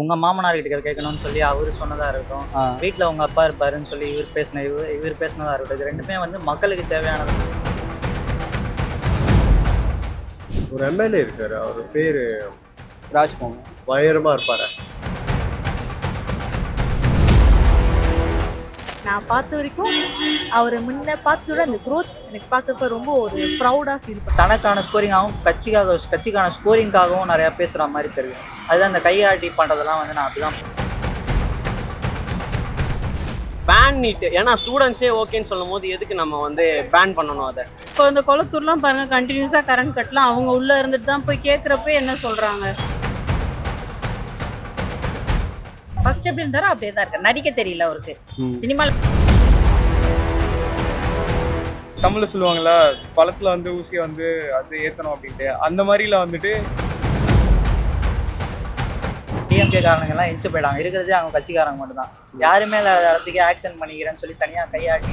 உங்க மாமனார் கிட்ட கேட்கணும்னு சொல்லி அவரு சொன்னதா இருக்கும். வீட்டுல உங்க அப்பா இருப்பாருன்னு சொல்லி இவர் பேசினதா இருக்கட்டும். இது ரெண்டுமே வந்து மக்களுக்கு தேவையானது. ஒரு எம்எல்ஏ இருக்காரு, அவர் பேரு ராஜ்மோகன். பயங்கரமா இருப்பாரு. நான் பார்த்த வரைக்கும் அவர் முன்ன பார்த்ததோட அந்த க்ரோத் எனக்கு பார்க்கறப்ப ரொம்ப ஒரு ப்ரௌடாக ஃபீல் பண்ணேன். தனக்கான ஸ்கோரிங்காகவும் கட்சிக்கான ஸ்கோரிங்காகவும் நிறையா பேசுகிற மாதிரி தெரியும். அதுதான் அந்த கையாட்டி பண்ணுறதெல்லாம் வந்து நான் அப்படிதான் பேன் நீட்டு. ஏன்னா ஸ்டூடெண்ட்ஸே ஓகேன்னு சொல்லும் போது எதுக்கு நம்ம வந்து பேன் பண்ணணும் அதை? இப்போ இந்த கொளத்தூர்லாம் பாருங்க, கண்டினியூஸாக கரண்ட் கட்டலாம். அவங்க உள்ளே இருந்துட்டு தான் போய் கேட்குறப்ப என்ன சொல்கிறாங்க. ஃபர்ஸ்ட் எப்படி இருந்தாரோ அப்படியே தான் இருக்கு. நடிக்க தெரியல அவருக்கு. சினிமாவில் தமிழில் சொல்லுவாங்களா, பழத்தில் வந்து ஊசியை வந்து அது ஏற்றணும் அப்படின்ட்டு, அந்த மாதிரில வந்துட்டு டிஎம்கே காரணங்கள்லாம் எஞ்சி போயிட்டாங்க. இருக்கிறதே அவங்க கட்சிக்காரங்க மட்டும்தான். யாருமே இல்லாத இடத்துக்கு ஆக்ஷன் பண்ணிக்கிறேன்னு சொல்லி தனியாக கையாட்டி.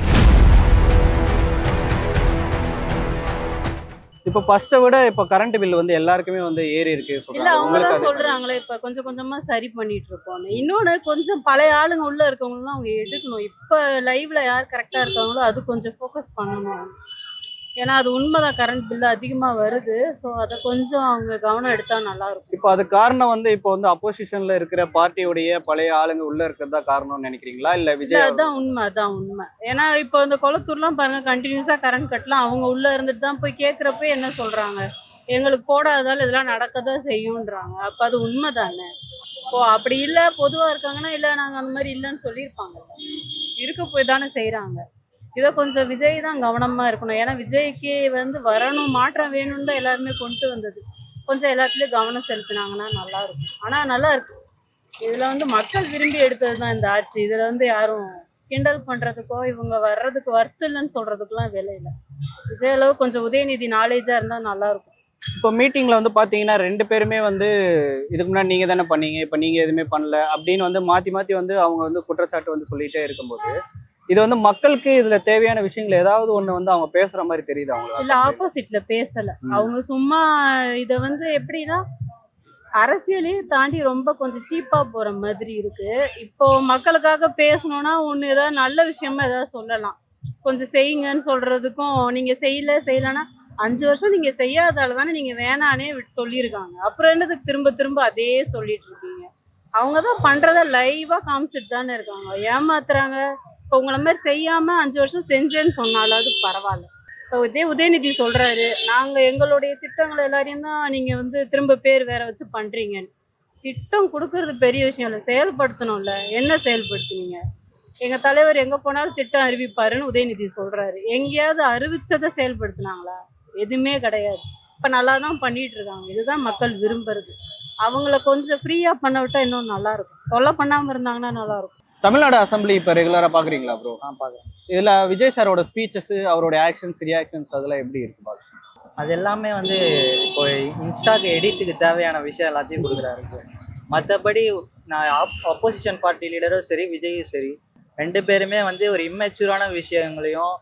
இப்போ ஃபர்ஸ்ட்டை விட இப்போ கரண்ட் பில் வந்து எல்லாருக்குமே வந்து ஏறி இருக்கு இல்லை, சொல்றாங்க. அவங்க உங்களுக்கு தான் அது சொல்கிறாங்களே இப்போ கொஞ்சம் கொஞ்சமாக சரி பண்ணிட்டு இருக்கோன்னு. இன்னொன்று கொஞ்சம் பழைய ஆளுங்க உள்ளே இருக்கவங்களாம் அவங்க எடுக்கணும். இப்போ லைவ்ல யார் கரெக்டாக இருக்காங்களோ அது கொஞ்சம் ஃபோக்கஸ் பண்ணணும். ஏன்னா அது உண்மைதான், கரண்ட் பில்லு அதிகமாக வருது. ஸோ அதை கொஞ்சம் அவங்க கவனம் எடுத்தால் நல்லாயிருக்கும். இப்போ அது காரணம் வந்து இப்போ வந்து அப்போசிஷன்ல இருக்கிற பார்ட்டியோடைய பழைய ஆளுங்க உள்ள இருக்கிறதா காரணம்னு நினைக்கிறீங்களா, இல்ல இல்லை, விஜய்? அதான் உண்மை. ஏன்னா இப்போ இந்த கொளத்தூர்லாம் பாருங்க, கண்டினியூஸாக கரண்ட் கட்டலாம். அவங்க உள்ளே இருந்துட்டு தான் போய் கேட்குறப்ப என்ன சொல்கிறாங்க, எங்களுக்கு போடாததால் இதெல்லாம் நடக்க தான் செய்யுன்றாங்க. அப்போ அது உண்மை தானே. இப்போ அப்படி இல்லை, பொதுவாக இருக்காங்கன்னா இல்லை நாங்கள் அந்த மாதிரி இல்லைன்னு சொல்லியிருப்பாங்க. இருக்க போய் தானே செய்கிறாங்க. இதை கொஞ்சம் விஜய் தான் கவனமாக இருக்கணும். ஏன்னா விஜய்க்கு வந்து வரணும், மாற்றம் வேணும்னு தான் எல்லாருமே கொண்டு வந்தது. கொஞ்சம் எல்லாத்துலேயும் கவனம் செலுத்தினாங்கன்னா நல்லாயிருக்கும். ஆனால் நல்லா இருக்கு. இதில் வந்து மக்கள் விரும்பி எடுத்தது தான் இந்த ஆட்சி. இதில் வந்து யாரும் கிண்டல் பண்ணுறதுக்கோ இவங்க வர்றதுக்கு வர்த்து இல்லைன்னு சொல்கிறதுக்குலாம் வேலை இல்லை. விஜய் அளவு கொஞ்சம் உதயநிதி நாலேஜாக இருந்தால் நல்லாயிருக்கும். இப்போ மீட்டிங்ல வந்து பாத்தீங்கன்னா ரெண்டு பேருமே வந்து இதுக்கு முன்னாடி நீங்க தானே பண்ணீங்க, இப்போ நீங்க எதுவுமே பண்ணல அப்படின்னு வந்து மாத்தி மாத்தி வந்து அவங்க வந்து குற்றச்சாட்டு வந்து சொல்லிட்டே இருக்கும்போது இது வந்து மக்களுக்கு இதுல தேவையான விஷயங்கள் ஏதாவது ஒண்ணு வந்து அவங்க பேசுற மாதிரி தெரியுது இல்லை, அவங்களுக்கு? ஆப்போசிட்ல பேசலை. அவங்க சும்மா இதை வந்து எப்படின்னா அரசியலையும் தாண்டி ரொம்ப கொஞ்சம் சீப்பாக போகிற மாதிரி இருக்கு. இப்போ மக்களுக்காக பேசணும்னா ஒன்று ஏதாவது நல்ல விஷயமா ஏதாவது சொல்லலாம். கொஞ்சம் செய்யுங்கன்னு சொல்றதுக்கும் நீங்கள் செய்யலைன்னா 5 வருஷம் நீங்கள் செய்யாதால தானே நீங்கள் வேணானே சொல்லியிருக்காங்க. அப்புறம் என்னதுக்கு திரும்ப திரும்ப அதே சொல்லிட்டு இருக்கீங்க? அவங்க தான் பண்ணுறத லைவாக காமிச்சிட்டு தானே இருக்காங்க. ஏமாத்துறாங்க. இப்போ உங்களை மாதிரி செய்யாமல் 5 வருஷம் செஞ்சேன்னு சொன்னாலும் அது பரவாயில்ல. இப்போ இதே உதயநிதி சொல்கிறாரு, நாங்கள் எங்களுடைய திட்டங்கள் எல்லாரையும் தான் நீங்கள் வந்து திரும்ப பேர் வேற வச்சு பண்ணுறீங்கன்னு. திட்டம் கொடுக்கறது பெரிய விஷயம் இல்லை, செயல்படுத்தணும்ல. என்ன செயல்படுத்துனீங்க? எங்கள் தலைவர் எங்கே போனாலும் திட்டம் அறிவிப்பாருன்னு உதயநிதி சொல்கிறாரு. எங்கேயாவது அறிவிச்சதை செயல்படுத்தினாங்களா? எதுவுமே கிடையாது. இப்போ நல்லா தான் பண்ணிட்டு இருக்காங்க. இதுதான் மக்கள் விரும்புறது. அவங்கள கொஞ்சம் ஃப்ரீயாக பண்ண விட்டால் இன்னும் நல்லாயிருக்கும். தொல்லை பண்ணாமல் இருந்தாங்கன்னா நல்லாயிருக்கும். தமிழ்நாடு அசம்பிளி இப்போ ரெகுலரா பாக்குறீங்களா ப்ரோ? நான் பார்க்குறேன். இதுல விஜய் சாரோட ஸ்பீச்சஸ், அவரோட ஆக்ஷன்ஸ், ரியாக்ஷன்ஸ் அதெல்லாம் எப்படி இருக்கு பாக்க? அது எல்லாமே வந்து இப்போ இன்ஸ்டாக்கு எடிட்டுக்கு தேவையான விஷயம் எல்லாத்தையும் கொடுக்குறாரு. மற்றபடி நான் அப்போசிஷன் பார்ட்டி லீடரும் சரி விஜயும் சரி ரெண்டு பேருமே வந்து ஒரு இம்மெச்சூரான விஷயங்களையும்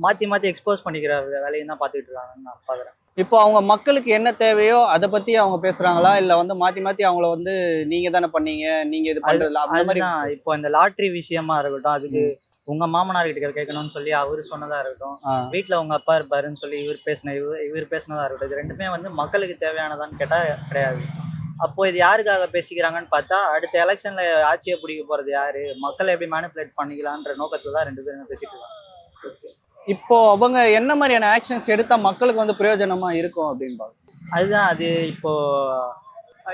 மாற்றி மாற்றி எக்ஸ்போஸ் பண்ணிக்கிற வேலையும் தான் பார்த்துக்கிட்டு இருக்காங்கன்னு நான் பார்க்குறேன். இப்போ அவங்க மக்களுக்கு என்ன தேவையோ அதை பத்தி அவங்க பேசுறாங்களா, இல்ல வந்து மாத்தி மாத்தி அவங்கள வந்து நீங்க தானே பண்ணீங்க, நீங்க இது பண்றதுல அந்த மாதிரி? அதுதான் இப்போ இந்த லாட்ரி விஷயமா இருக்கட்டும், அதுக்கு உங்க மாமனார் கிட்ட கேட்கணும்னு சொல்லி அவரு சொன்னதா இருக்கட்டும், வீட்டுல உங்க அப்பா இருப்பாருன்னு சொல்லி இவர் பேசினதா இருக்கட்டும். இது ரெண்டுமே வந்து மக்களுக்கு தேவையானதான்னு கேட்டா கிடையாது. அப்போ இது யாருக்காக பேசிக்கிறாங்கன்னு பார்த்தா, அடுத்த எலெக்ஷன்ல ஆட்சியை பிடிக்க போறது யாரு, மக்களை எப்படி மேனிபுலேட் பண்ணிக்கலான்ற நோக்கத்துல தான் ரெண்டு பேருமே பேசிட்டு இருக்காங்க. இப்போ அவங்க என்ன மாதிரியான ஆக்ஷன்ஸ் எடுத்தா மக்களுக்கு வந்து பிரயோஜனமா இருக்கும் அப்படின்னு பாருங்க. அதுதான் அது.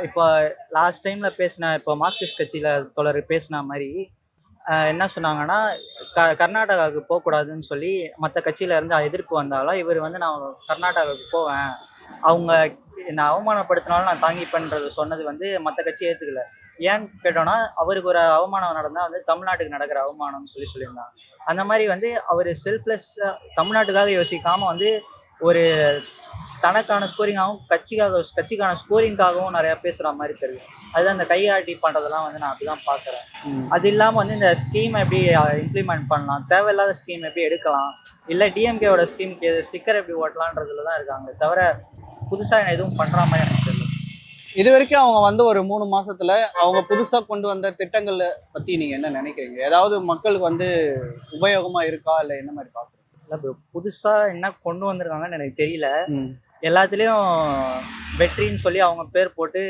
இப்போ லாஸ்ட் டைம்ல பேசின, இப்போ மார்க்சிஸ்ட் கட்சியில தொடர் பேசின மாதிரி என்ன சொன்னாங்கன்னா, கர்நாடகாவுக்கு போகக்கூடாதுன்னு சொல்லி மற்ற கட்சியில இருந்து எதிர்ப்பு வந்தாலும் இவர் வந்து நான் கர்நாடகாவுக்கு போவேன், அவங்க என்னை அவமானப்படுத்தினாலும் நான் தாங்கிப்பேன்றது சொன்னது வந்து மற்ற கட்சி ஏற்றுக்கல. ஏன்னு கேட்டோன்னா, அவருக்கு ஒரு அவமானம் நடந்தால் வந்து தமிழ்நாட்டுக்கு நடக்கிற அவமானம்னு சொல்லியிருந்தாங்க. அந்த மாதிரி வந்து அவர் செல்ஃப்லெஸ்ஸாக தமிழ்நாட்டுக்காக யோசிக்காமல் வந்து ஒரு தனக்கான ஸ்கோரிங்காகவும் கட்சிக்கான ஸ்கோரிங்காகவும் நிறையா பேசுகிற மாதிரி தெரியும். அதுதான் இந்த கையாட்டி பண்ணுறதெல்லாம் வந்து நான் அப்படி தான் பார்க்குறேன். அது இல்லாமல் வந்து இந்த ஸ்கீமை எப்படி இம்ப்ளிமெண்ட் பண்ணலாம், தேவையில்லாத ஸ்கீம் எப்படி எடுக்கலாம், இல்லை டிஎம்கேவோட ஸ்கீமுக்கு ஸ்டிக்கர் எப்படி ஓட்டலான்றதுல தான் இருக்காங்க. தவிர புதுசாக எதுவும் பண்ணுற மாதிரி எனக்கு தெரியல. இது வரைக்கும் அவங்க வந்து ஒரு 3 மாசத்துல அவங்க புதுசா கொண்டு வந்த திட்டங்களை பத்தி நீங்க என்ன நினைக்கிறீங்க? ஏதாவது மக்களுக்கு வந்து உபயோகமா இருக்கா இல்ல என்ன மாதிரி பாக்குறீங்க? இல்லை ப்ரோ, புதுசாக என்ன கொண்டு வந்திருக்காங்கன்னு எனக்கு தெரியல. ம். எல்லாத்துலேயும் வெற்றின்னு சொல்லி அவங்க பேர் போட்டு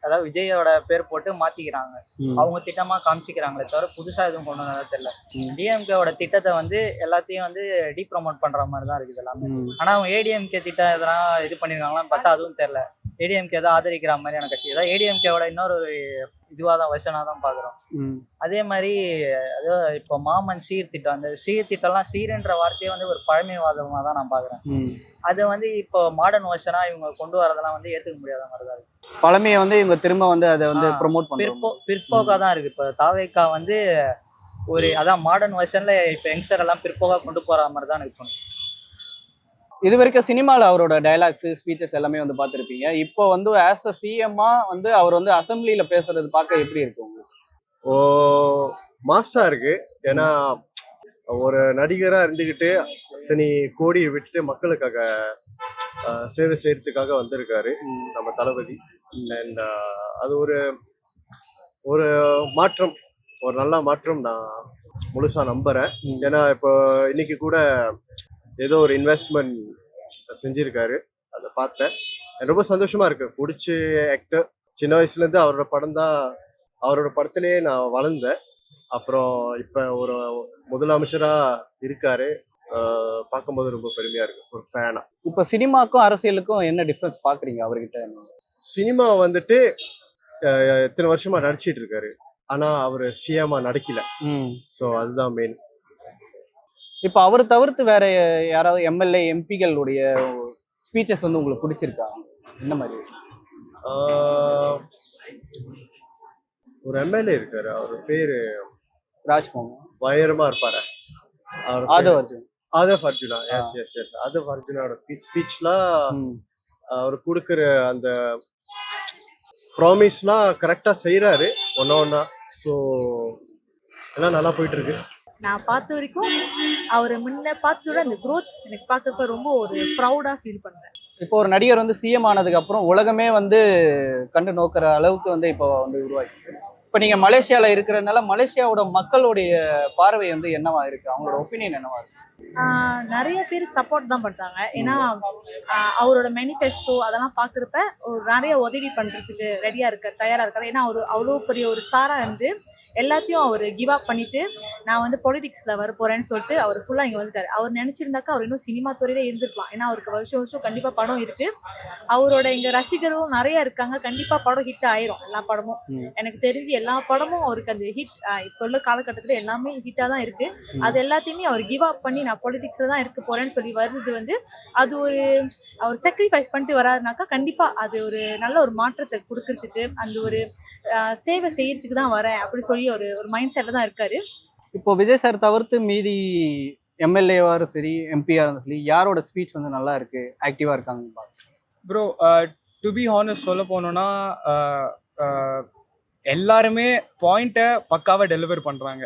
அதாவது விஜயோட பேர் போட்டு மாற்றிக்கிறாங்க. ம். அவங்க திட்டமாக காமிச்சிக்கிறாங்களே தவிர புதுசாக எதுவும் கொண்டு வந்ததா தெரியல. ம். டிஎம்கேவோட திட்டத்தை வந்து எல்லாத்தையும் வந்து டீப்ரமோட் பண்ணுற மாதிரி தான் இருக்குது எல்லாமே. ம். ஆனால் அவங்க ஏடிஎம்கே திட்டம் எதனா இது பண்ணியிருக்காங்களான்னு பார்த்தா அதுவும் தெரில. ஏடிஎம்கே தான் ஆதரிக்கிற மாதிரியான கட்சி தான். ஏடிஎம்கேவோட இன்னொரு இதுவாக தான் வருஷனாக தான் பார்க்குறோம். ம். அதே மாதிரி அதாவது இப்போ மாமன் சீர்திட்டம், அந்த சீர்திட்டம்லாம் சீர்ன்ற வார்த்தையே வந்து ஒரு பழமைவாதமாக தான் நான் பார்க்குறேன். ம். அதை வந்து இப்போ மாடர்ன் வருஷனாக இவங்க கொண்டு வரதெல்லாம் வந்து ஏற்றுக்க முடியாத மாதிரி தான் இருக்குது. பழமையை வந்து இவங்க திரும்ப வந்து அதை வந்து ப்ரொமோட் பண்ணுறாங்க. பிற்போக்காக தான் இருக்குது. இப்போ தாவேக்கா வந்து ஒரு அதான் மாடர்ன் வருஷனில் இப்போ யங்ஸ்டர் எல்லாம் பிற்போக்காக கொண்டு போகிற மாதிரி தான் எனக்கு தோணுது. இது வரைக்கும் சினிமாவில் அவரோட டைலாக்ஸ் ஸ்பீச்சஸ் எல்லாமே வந்து பார்த்துருப்பீங்க. இப்போ வந்து ஆஸ் அ சிஎம்மா வந்து அவர் வந்து அசம்பிளியில பேசுறது பார்க்க எப்படி இருக்கு உங்களுக்கு? ஓ, மாசா இருக்கு. ஏன்னா ஒரு நடிகரா இருந்துகிட்டு அத்தனை கோடியை விட்டு மக்களுக்காக சேவை செய்யறதுக்காக வந்திருக்காரு நம்ம தளபதி. அண்ட் அது ஒரு ஒரு மாற்றம், ஒரு நல்ல மாற்றம் நான் முழுசா நம்புறேன். ஏன்னா இப்போ இன்னைக்கு கூட ஏதோ ஒரு இன்வெஸ்ட்மெண்ட் செஞ்சிருக்காரு, அதை பார்த்தேன். எனக்கு ரொம்ப சந்தோஷமா இருக்கு. பிடிச்ச ஆக்டர், சின்ன வயசுல இருந்து அவரோட படம் தான், அவரோட படத்திலேயே நான் வளர்ந்தேன். அப்புறம் இப்ப ஒரு முதலமைச்சரா இருக்காரு, பார்க்கும்போது ரொம்ப பெருமையா இருக்கு ஒரு ஃபேனா. இப்போ சினிமாக்கும் அரசியலுக்கும் என்ன டிஃபரன்ஸ் பாக்குறீங்க அவர்கிட்ட? சினிமா வந்துட்டு இத்தனை வருஷமா நடிச்சிட்டு இருக்காரு, ஆனா அவர் சிஎம்மா நடிக்கல. ஸோ அதுதான் மெயின். இப்போ அவர் தவிர்த்து வேற யாராவது எம்எல்ஏ எம்பிகளுடைய ஸ்பீச்சஸ் வந்து உங்களுக்கு பிடிச்சிருக்கா? என்ன மாதிரி? ஒரு எம்எல்ஏ இருக்காரு, அவர் பேரு ராஜ்மோகன். பயங்கரமா இருப்பாரு. Aadhav Arjun. Aadhav Arjuna, yes yes yes. Aadhav அர்ஜுனோட ஸ்பீச்லாம் அவர் கொடுக்குற அந்த ப்ராமிஸ்லாம் கரெக்டா செய்யறாரு ஒன்னா. ஸோ எல்லாம் நல்லா போயிட்டு இருக்கு. நான் பார்த்த வரைக்கும் அவர் முன்ன பார்த்ததோட அந்த growth எனக்கு பார்க்கறப்ப ரொம்ப ஒரு ப்ரௌடா ஃபீல் பண்றேன். இப்போ ஒரு நடிகர் வந்து சிஎம் ஆனதுக்கு அப்புறம் உலகமே வந்து கண்டு நோக்கிற அளவுக்கு வந்து இப்போ வந்து உருவாக்கிருக்கு. இப்போ நீங்க மலேசியால இருக்கிறதுனால மலேசியாவோட மக்களுடைய பார்வை வந்து என்னவா இருக்கு? அவங்களோட ஒப்பீனியன் என்னவா இருக்கு? நிறைய பேர் சப்போர்ட் தான் பண்றாங்க. ஏன்னா அவரோட மேனிஃபெஸ்டோ அதெல்லாம் பார்க்குறப்ப நிறைய உதவி பண்றதுக்கு ரெடியா இருக்கார், தயாரா இருக்காரு. ஏன்னா அவர் அவ்வளோ பெரிய ஒரு ஸ்டாரா இருந்து எல்லாத்தையும் அவர் கிவ் அப் பண்ணிட்டு நான் வந்து பொலிட்டிக்ஸ்ல வர போறேன்னு சொல்லிட்டு அவர் ஃபுல்லா இங்க வந்துட்டாரு. அவர் நினைச்சிருந்தாக்கா அவர் இன்னும் சினிமா துறையில இருந்திருக்கலாம். ஏன்னா அவருக்கு வருஷம் வருஷம் கண்டிப்பா படம் இருக்கு. அவரோட இங்க ரசிகரும் நிறைய இருக்காங்க. கண்டிப்பா படம் ஹிட் ஆயிரும். எல்லா படமும் எனக்கு தெரிஞ்சு எல்லா படமும் அவருக்கு அந்த ஹிட் இப்போ உள்ள காலகட்டத்துல எல்லாமே ஹிட்டா தான் இருக்கு. அது எல்லாத்தையுமே அவர் கிவ் அப் பண்ணி நான் பொலிட்டிக்ஸ்ல தான் இருக்க போறேன்னு சொல்லி வருது வந்து அது ஒரு அவர் சாக்ரிஃபைஸ் பண்ணிட்டு வராருனாக்கா கண்டிப்பா அது ஒரு நல்ல ஒரு மாற்றத்தை கொடுக்கறதுக்கு, அந்த ஒரு சேவை செய்யறதுக்கு தான் வரேன் அப்படி சொல்லி ஒரு மைண்ட் செட்ல தான் இருக்காரு. இப்போ விஜய் சார் தவிர்த்து மீதி எம்எல்ஏவாரும் சரி எம்பியா சரி யாரோட ஸ்பீச் வந்து நல்லா இருக்கு, ஆக்டிவா இருக்காங்க? ப்ரோ, டு பி ஹானஸ்ட் சொல்ல போனோன்னா எல்லாருமே பாயிண்ட்டை பக்காவாக டெலிவர் பண்ணுறாங்க.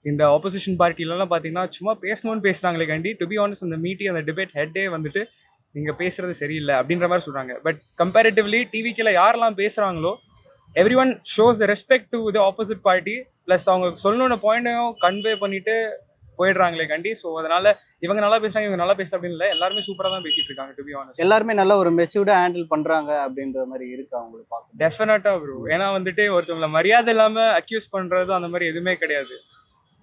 இந்த ஆப்போசிஷன் பார்ட்டிலலாம் பார்த்தீங்கன்னா சும்மா பேசணும்னு பேசுகிறாங்களே கண்டி, டு பி ஹானஸ்ட் அந்த மீட்டிங் அந்த டிபேட் ஹெட்டே வந்துட்டு நீங்கள் பேசுகிறது சரியில்லை அப்படின்ற மாதிரி சொல்கிறாங்க. பட் கம்பேரிட்டிவ்லி டிவிக்கில் யாரெல்லாம் பேசுகிறாங்களோ every one shows the respect to the opposite party. Plus அவங்க சொல்லணும்ன பாயிண்ட்டையும் கன்வே பண்ணிட்டு போயிடுறாங்களே கண்டி. ஸோ அதனால இவங்க நல்லா பேசுறாங்க, இவங்க நல்லா பேசல அப்படின்னு இல்லை, எல்லாருமே சூப்பராக தான் பேசிட்டு இருக்காங்க. டு பி ஆனஸ்ட் எல்லாருமே நல்ல ஒரு மெச்சூர்டா ஹேண்டில் பண்றாங்க அப்படின்ற மாதிரி இருக்கு அவங்களுக்கு பார்க்க. டெஃபினட்டா ப்ரோ. ஏன்னா வந்துட்டு ஒருத்தவங்களை மரியாதை இல்லாம அக்யூஸ் பண்றது அந்த மாதிரி எதுவுமே கிடையாது.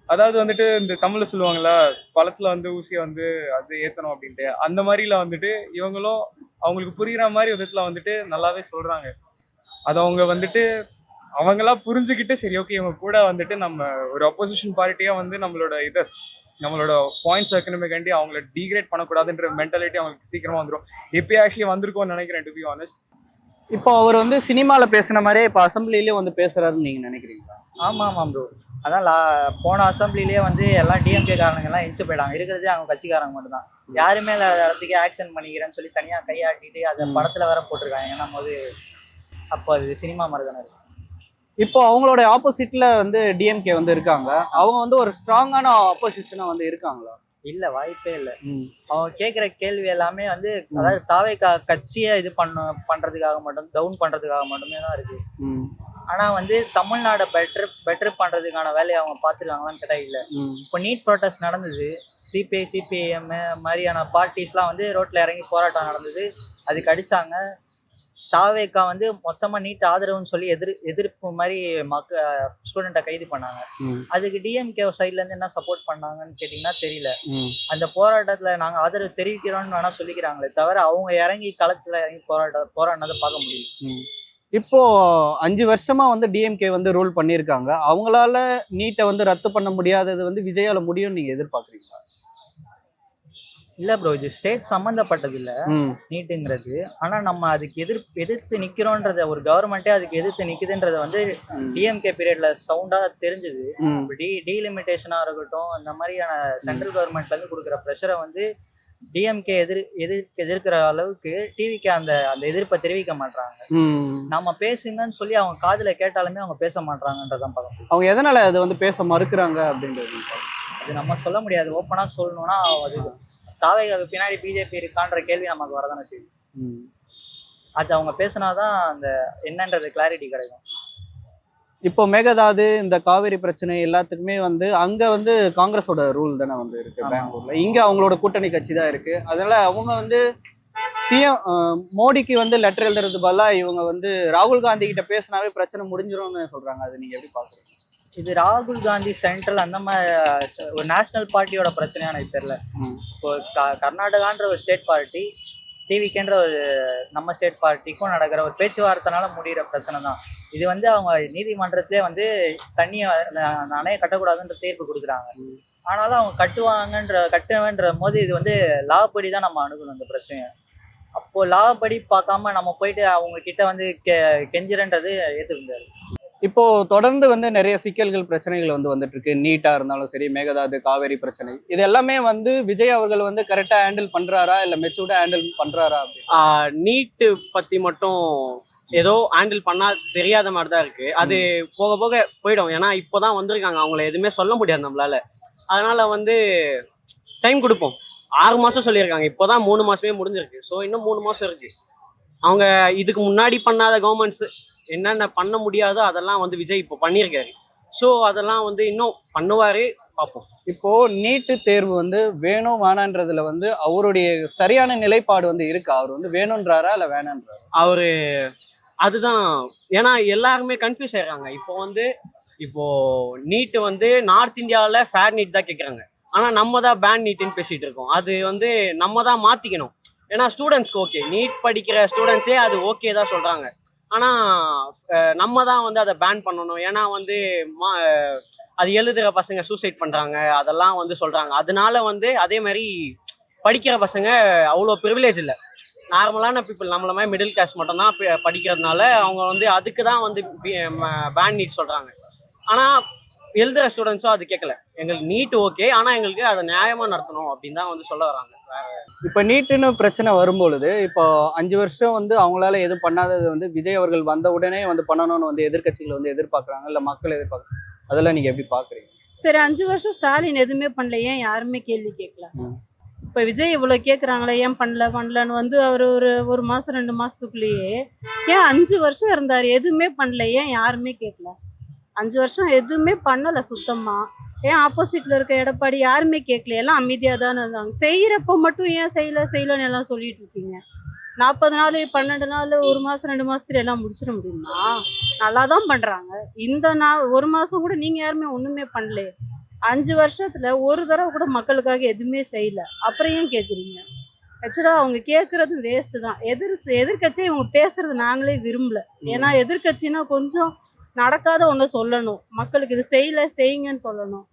அதாவது வந்துட்டு இந்த தமிழ்ல சொல்லுவாங்களா, பழத்துல வந்து ஊசியை வந்து அது ஏத்தணும் அப்படின்ட்டு, அந்த மாதிரில வந்துட்டு இவங்களும் அவங்களுக்கு புரியுற மாதிரி விதத்துல வந்துட்டு நல்லாவே சொல்றாங்க. அது அவங்க வந்துட்டு அவங்களா புரிஞ்சுக்கிட்டு சரி ஓகே இவங்க கூட வந்துட்டு நம்ம ஒரு அப்போசிஷன் பார்ட்டியா வந்து நம்மளோட பாயிண்ட்ஸ் வைக்கணுமே கண்டி அவங்கள டீக்ரேட் பண்ணக்கூடாதுன்ற மென்டாலிட்டி அவங்களுக்கு சீக்கிரமா வந்துடும். எப்பயே ஆக்சுவலி வந்திருக்கோம்னு நினைக்கிறேன், டு பி ஆனஸ்ட். இப்போ அவர் வந்து சினிமால பேசின மாதிரியே இப்போ அசம்பிளிலேயே வந்து பேசுறாருன்னு நீங்க நினைக்கிறீங்களா? ஆமாம் ப்ரோ. அதான் போன அசம்பிளிலேயே வந்து எல்லாம் டிஎம்கே காரணங்கள்லாம் எஞ்சி போயிட்டாங்க. இருக்கிறதே அவங்க கட்சிக்காரங்க மட்டும் தான். யாருமே இடத்துக்கு ஆக்ஷன் பண்ணிக்கிறேன்னு சொல்லி தனியாக கையாட்டிட்டு அதை படத்தில் வேற போட்டிருக்காங்க. ஏன்னா போது அப்போ அது சினிமா மாதிரி தானே இருக்கு. இப்போ அவங்களோட ஆப்போசிட்ல வந்து டிஎம்கே வந்து இருக்காங்க. அவங்க வந்து ஒரு ஸ்ட்ராங்கான ஆப்போசிஷனா வந்து இருக்காங்களா? இல்ல வாய்ப்பே இல்ல. ம். அவங்க கேக்குற கேள்வி எல்லாமே வந்து அதாவது கட்சியை இது பண்றதுக்காக மட்டும் டவுன் பண்றதுக்காக மட்டுமே தான் இருக்கு. ம். ஆனா வந்து தமிழ்நாடை பெட்டர் பண்றதுக்கான வேலையை அவங்க பார்த்துருக்காங்களான்னு கேட்டா இல்ல. ம். இப்போ நீட் ப்ரொட்டஸ்ட் நடந்தது. சிபிஐ சிபிஐஎம் மாதிரியான பார்ட்டிஸ்லாம் வந்து ரோட்ல இறங்கி போராட்டம் நடந்தது. அதுக்கு அடிச்சாங்க. தாவேக்கா வந்து மொத்தமா நீட் ஆதரவுன்னு சொல்லி எதிர்ப்பு மாதிரி ஸ்டூடெண்ட்டை கைது பண்ணாங்க. ம். அதுக்கு டிஎம்கே சைட்ல இருந்து என்ன சப்போர்ட் பண்ணாங்கன்னு கேட்டீங்கன்னா தெரியல. ம். அந்த போராட்டத்துல நாங்க ஆதரவு தெரிவிக்கிறோம்னு வேணா சொல்லிக்கிறாங்களே தவிர அவங்க இறங்கி களத்துல இறங்கி போராடினதை பார்க்க முடியும். ம். இப்போ 5 வருஷமா வந்து டிஎம்கே வந்து ரூல் பண்ணியிருக்காங்க. அவங்களால நீட்டை வந்து ரத்து பண்ண முடியாதது வந்து விஜயால முடியும்னு நீங்க எதிர்பார்க்குறீங்களா? இல்ல ப்ரோ, இது ஸ்டேட் சம்பந்தப்பட்டது இல்ல ம். நீட்டுங்கிறது. ஆனா நம்ம அதுக்கு எதிர்த்து நிக்கிறோன்றத ஒரு கவர்மெண்டே அதுக்கு எதிர்த்து நிக்குதுன்றத வந்து டிஎம்கே பீரியட்ல சவுண்டா தெரிஞ்சது. ம். டீலிமிட்டேஷனா இருக்கட்டும், இந்த மாதிரியான சென்ட்ரல் கவர்மெண்ட்ல இருந்து கொடுக்குற ப்ரெஷரை வந்து டிஎம்கே எதிர்க்கிற அளவுக்கு டிவிக்கு அந்த எதிர்ப்பை தெரிவிக்க மாட்டாங்க. ம். நம்ம பேசுங்கன்னு சொல்லி அவங்க காதுல கேட்டாலுமே அவங்க பேச மாட்டாங்கன்றதான் பார்க்க முடியும். அவங்க எதனால அதை வந்து பேச மறுக்கிறாங்க அப்படின்றது? அது நம்ம சொல்ல முடியாது. ஓப்பனா சொல்லணும்னா அது தாவேக்கு பின்னாடி பிஜேபி இருக்கான்ற கேள்வி நமக்கு வரதானே செய்யும். ம். அது அவங்க பேசினாதான் அந்த என்னன்றது கிளாரிட்டி கிடைக்கும். இப்போ மேகதாது இந்த காவேரி பிரச்சனை எல்லாத்துக்குமே வந்து அங்க வந்து காங்கிரஸோட ரூல் தானே வந்து இருக்கு ஆமா. பெங்களூர்ல. இங்க அவங்களோட கூட்டணி கட்சி தான் இருக்கு. அதனால அவங்க வந்து சிஎம் மோடிக்கு வந்து லெட்டர் எழுதுறது பதிலா இவங்க வந்து ராகுல் காந்தி கிட்ட பேசினாவே பிரச்சனை முடிஞ்சிரும்னு சொல்றாங்க. அது நீங்க எப்படி பாக்குறீங்க? இது ராகுல் காந்தி சென்ட்ரல் அந்த மாதிரி ஒரு நேஷனல் பார்ட்டியோட பிரச்சனையா எனக்கு தெரியல. ம். இப்போ கர்நாடகான்ற ஒரு ஸ்டேட் பார்ட்டி, டிவிக்கேன்ற ஒரு நம்ம ஸ்டேட் பார்ட்டிக்கும் நடக்கிற ஒரு பேச்சுவார்த்தைனால முடிகிற பிரச்சனை தான் இது. வந்து அவங்க நீதிமன்றத்திலே வந்து தண்ணியை அணைய கட்டக்கூடாதுன்ற தீர்ப்பு கொடுக்குறாங்க. ஆனாலும் அவங்க கட்டுவேன்ற போது இது வந்து லா படி தான் நம்ம அணுகணும் இந்த பிரச்சனையை. அப்போ லா படி பார்க்காம நம்ம போயிட்டு அவங்க கிட்ட வந்து கெஞ்சிரன்றது ஏற்றுக்க முடியாது. இப்போ தொடர்ந்து வந்து நிறைய சிக்கல்கள் பிரச்சனைகள் வந்து வந்துட்டு இருக்கு. நீட்டா இருந்தாலும் சரி, மேகதாது, காவேரி பிரச்சனை, இது எல்லாமே வந்து விஜய் அவர்கள் வந்து கரெக்டா ஹேண்டில் பண்றாரா இல்ல மெச்சூர்டா ஹேண்டில் பண்றாரா அப்படின்னு? நீட்டு பத்தி மட்டும் ஏதோ ஹேண்டில் பண்ணா தெரியாத மாதிரி தான் இருக்கு. அது போக போக போயிடும். ஏன்னா இப்போதான் வந்திருக்காங்க, அவங்கள எதுவுமே சொல்ல முடியாது நம்மளால. அதனால வந்து டைம் கொடுப்போம். 6 மாசம் சொல்லியிருக்காங்க, இப்போதான் 3 மாசமே முடிஞ்சிருக்கு. ஸோ இன்னும் 3 மாசம் இருக்கு. அவங்க இதுக்கு முன்னாடி பண்ணாத கவர்மெண்ட்ஸ் என்னென்ன பண்ண முடியாதோ அதெல்லாம் வந்து விஜய் இப்போ பண்ணியிருக்காரு. ஸோ அதெல்லாம் வந்து இன்னும் பண்ணுவாரு, பார்ப்போம். இப்போ நீட்டு தேர்வு வந்து வேணும் வேணான்றதுல வந்து அவருடைய சரியான நிலைப்பாடு வந்து இருக்கா? அவர் வந்து வேணும்ன்றாரா இல்ல வேணான்றாரா? அவரு அதுதான். ஏன்னா எல்லாருமே கன்ஃபியூஸ் ஆயிடுறாங்க. இப்போ நீட்டு வந்து நார்த் இந்தியாவில் ஃபேர் நீட் தான் கேட்குறாங்க. ஆனால் நம்ம தான் பேன் நீட்டுன்னு பேசிட்டு இருக்கோம். அது வந்து நம்ம தான் மாற்றிக்கணும். ஏன்னா ஸ்டூடெண்ட்ஸ்க்கு ஓகே, நீட் படிக்கிற ஸ்டூடெண்ட்ஸே அது ஓகே தான் சொல்கிறாங்க. ஆனால் நம்ம தான் வந்து அதை பேன் பண்ணணும். ஏன்னா வந்து அது எழுதுகிற பசங்க சூசைட் பண்ணுறாங்க, அதெல்லாம் வந்து சொல்கிறாங்க. அதனால வந்து அதே மாதிரி படிக்கிற பசங்க அவ்வளோ ப்ரிவிலேஜ் இல்லை. நார்மலான பீப்புள் நம்மள மாதிரி மிடில் கிளாஸ் மட்டும்தான் படிக்கிறதுனால அவங்க வந்து அதுக்கு தான் வந்து பேன் நீட் சொல்கிறாங்க. ஆனால் எழுதுகிற ஸ்டூடெண்ட்ஸும் அது கேட்கல. எங்களுக்கு நீட் ஓகே, ஆனால் எங்களுக்கு அதை நியாயமாக நடத்தணும் அப்படின்னு தான் வந்து சொல்ல வராங்க. இப்போ நீட்டுன்னு பிரச்சனை வரும்பொழுது இப்போ 5 வருஷம் வந்து அவங்களால எதுவும் பண்ணாதது வந்து விஜய் அவர்கள் வந்த உடனே வந்து பண்ணணும்னு வந்து எதிர்க்கட்சிகள் வந்து எதிர்பார்க்குறாங்க, இல்லை மக்கள் எதிர்பார்க்குறாங்க. அதெல்லாம் நீங்க எப்படி பாக்குறீங்க? சரி, 5 வருஷம் ஸ்டாலின் எதுவுமே பண்ணல, ஏன் யாருமே கேள்வி கேட்கல? இப்போ விஜய் இவ்வளோ கேட்குறாங்களே, ஏன் பண்ணலன்னு வந்து அவர் ஒரு மாதம் 2 மாதத்துக்குள்ளேயே ஏன் 5 வருஷம் இருந்தார், எதுவுமே பண்ணல, ஏன் யாருமே கேட்கல? 5 வருஷம் எதுவுமே பண்ணலை சுத்தமாக. ஏன் ஆப்போசிட்டில் இருக்க எடப்பாடி யாருமே கேட்கல, எல்லாம் அமைதியாக தானே இருந்தாங்க. செய்கிறப்போ மட்டும் ஏன் செய்யலன்னு எல்லாம் சொல்லிட்டு இருக்கீங்க. 40 நாள் 12 நாள் 1 மாதம் 2 மாதத்துல எல்லாம் முடிச்சிட முடியுமா? நல்லா தான் பண்ணுறாங்க. இந்த 1 மாதம் கூட நீங்கள் யாருமே ஒன்றுமே பண்ணல. 5 வருஷத்துல ஒரு தடவை கூட மக்களுக்காக எதுவுமே செய்யல. அப்புறம் ஏன் கேட்குறீங்க? ஆக்சுவலாக அவங்க கேட்குறது வேஸ்ட்டு தான். எதிர்கட்சியை இவங்க பேசுறது நாங்களே விரும்பல. ஏன்னா எதிர்கட்சின்னா கொஞ்சம் நடக்காத ஒன்று சொல்லணும், மக்களுக்கு இது செய்யுங்கன்னு சொல்லணும்.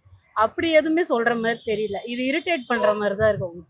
அப்படி எதுவுமே சொல்கிற மாதிரி தெரியல. இது இரிட்டேட் பண்ணுற மாதிரி தான் இருக்கும்.